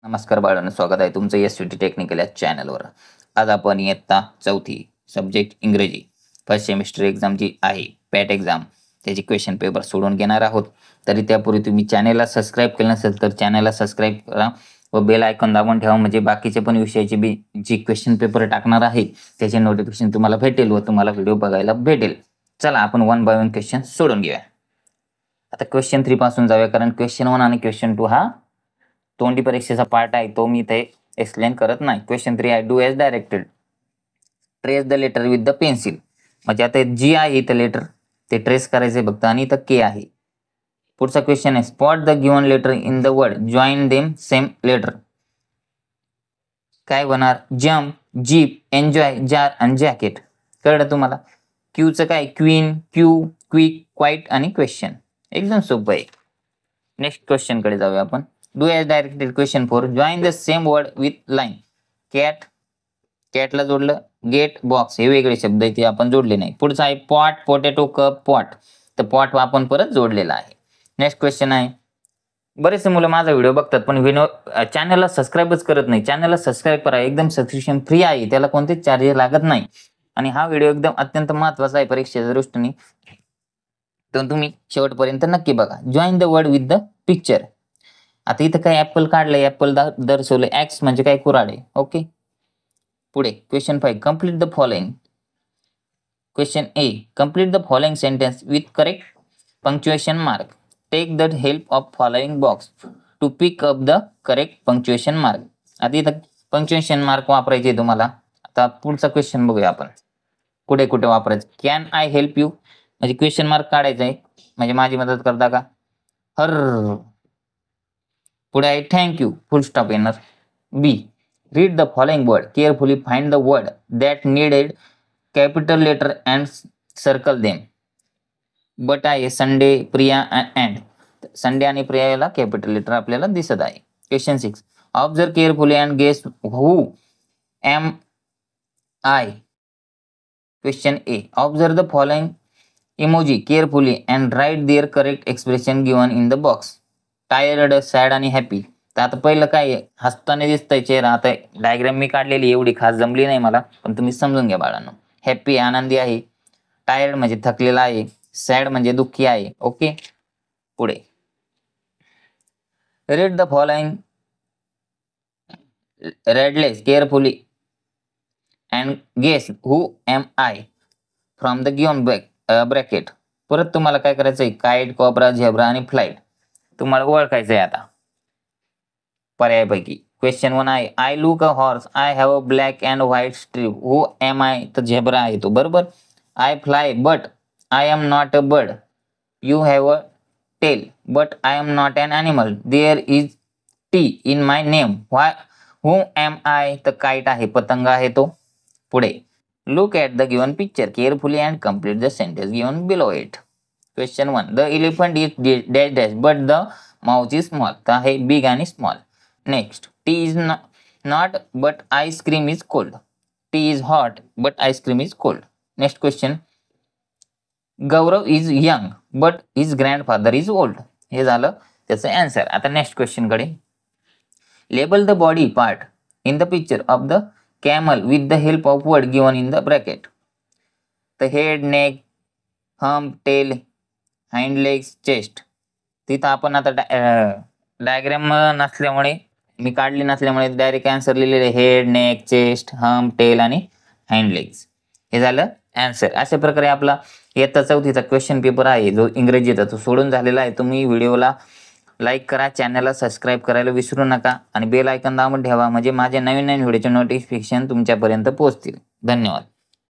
नमस्कार बाळांनो, स्वागत आहे तुमचं एस.टी. टेक्निकल या चॅनलवर. आज आपण इयत्ता 4थी सब्जेक्ट इंग्रजी फर्स्ट सेमिस्टर एक्झाम जी आहे पॅट एक्झाम त्याची क्वेश्चन पेपर सोडून घेणार आहोत. तरी त्यापूर्वी तुम्ही चॅनलला सबस्क्राईब केलं नसेल तर चॅनलला सबस्क्राईब करा व बेल आयकॉन दाबून ठेवा, म्हणजे बाकीचे पण विषयाचे जी क्वेश्चन पेपर टाकणार आहे त्याचे नोटिफिकेशन तुम्हाला भेटेल व तुम्हाला व्हिडिओ बघायला भेटेल. चला आपण 1 बाय 1 क्वेश्चन सोडून घेऊया. आता क्वेश्चन 3 पासून जाऊया, कारण क्वेश्चन 1 आणि क्वेश्चन 2 हा तोंडी परीक्षेचा पार्ट आहे, तो मी इथे एक्सप्लेन करत नाही. क्वेश्चन 3 आहे, do as directed, trace the letter with the pencil. म्हणजे आता जी आहे इथं लेटर ते ट्रेस करायचे बघता, आणि इथं के आहे. पुढचा क्वेश्चन आहे, spot the given letter in the word, join them same letter. काय होणार? जम्प, जीप, एन्जॉय, जार आणि जॅकेट. कळलं तुम्हाला? क्यूचं काय? क्वीन, क्यू, क्विक, क्वाईट आणि क्वेश्चन. एकदम सोपं आहे. नेक्स्ट क्वेश्चन कडे जाऊया आपण. Do as directed. Question 4, join the same word with line. Cat, कॅटला जोडलं. गेट, बॉक्स हे वेगळे शब्द आहेत, ते आपण जोडले नाही. पुढचा आहे पॉट, पोटॅटो, कप, पॉट. तर पॉट आपण परत जोडलेला आहे. नेक्स्ट क्वेश्चन आहे, बरेचसे मुलं माझा व्हिडिओ बघतात पण चॅनलला सबस्क्राईबच करत नाही. चॅनलला सबस्क्राईब करा, एकदम सबस्क्रिप्शन फ्री आहे, त्याला कोणतेच चार्जेस लागत नाही. आणि हा व्हिडिओ एकदम अत्यंत महत्त्वाचा आहे परीक्षेच्या दृष्टीने, तर तुम्ही शेवटपर्यंत नक्की बघा. Join the word with the picture. आता इथं काय ऍपल काढलंय, ऍपल दर्शवलंय, ऍक्स म्हणजे काय? कुऱ्हाड. ओके. पुढे question 5, complete the following. Question A, complete the following sentence with correct punctuation mark. Take the help of following box to pick up the correct punctuation mark. आता इथं punctuation mark वापरायचे तुम्हाला. आता पुढचा क्वेश्चन बघूया आपण, कुठे कुठे वापरायचं. कॅन आय हेल्प यू, म्हणजे क्वेश्चन मार्क काढायचा आहे, म्हणजे माझी मदत करता का? हर. पुढे आहे थँक्यू, फुल स्टॉप येणार. B, read the following word carefully, find the word that needed capital letter and circle them. But आहे संडे, प्रिया अँड. संडे आणि प्रियाला कॅपिटल लेटर आपल्याला दिसत आहे. Question 6, observe carefully and guess who am I. Question A, observe the following emoji carefully and write their correct expression given in the box. Tired, sad आणि happy. तर आता पहिलं काय, हसताना दिसतंय चेहरा. आता डायग्राम मी काढलेली एवढी खास जमली नाही मला, पण तुम्ही समजून घ्या बाळांनो. हॅपी आनंदी आहे, टायर्ड म्हणजे थकलेला आहे, सॅड म्हणजे दुःखी आहे. ओके. पुढे read the following riddles carefully and guess who am I from the given bracket. परत तुम्हाला काय करायचंय, काईट, कॉब्रा, झेब्रा आणि फ्लाईट तुम्हाला ओळखायचंय आता पर्यायपैकी. क्वेश्चन 1 आहे, I look a horse, I have a black and white stripe. Who am I? तर झेब्रा आहे तो, बरोबर. I fly but I am not a bird. You have a tail but I am not an animal. There is T in my name. Who am I? तर kite आहे, पतंग आहे तो. पुढे look at the given picture carefully and complete the sentence given below it. Question 1, the elephant is dash dash but the mouth is small. तर आहे big आणि small. Next, tea is not but ice cream is cold. Tea is hot but ice cream is cold. Next question, Gaurav is young but his grandfather is old. हे झालं त्याचं answer. आता next question कडे, label the body part in the picture of the camel with the help of word given in the bracket. तर head, neck, hump, tail, hind legs, chest. तिथं आपण आता diagram नसल्यामुळे, मी काढली नसल्यामुळे डायरेक्ट आन्सर लिहिलेले head, neck, chest, hump, tail आणि हाइंड लेग्स. हे झालं आन्सर. अशा प्रकारे आपला इयत्ता 4थीचा क्वेश्चन पेपर आहे जो इंग्रजीचा तो सोडून झालेला आहे. तुम्ही व्हिडिओला लाईक करा, चॅनलला सबस्क्राईब करायला विसरू नका आणि बेल आयकॉन दाबून ठेवा, म्हणजे माझे नवीन नवीन व्हिडिओचे नोटिफिकेशन तुमच्यापर्यंत पोहोचतील. धन्यवाद.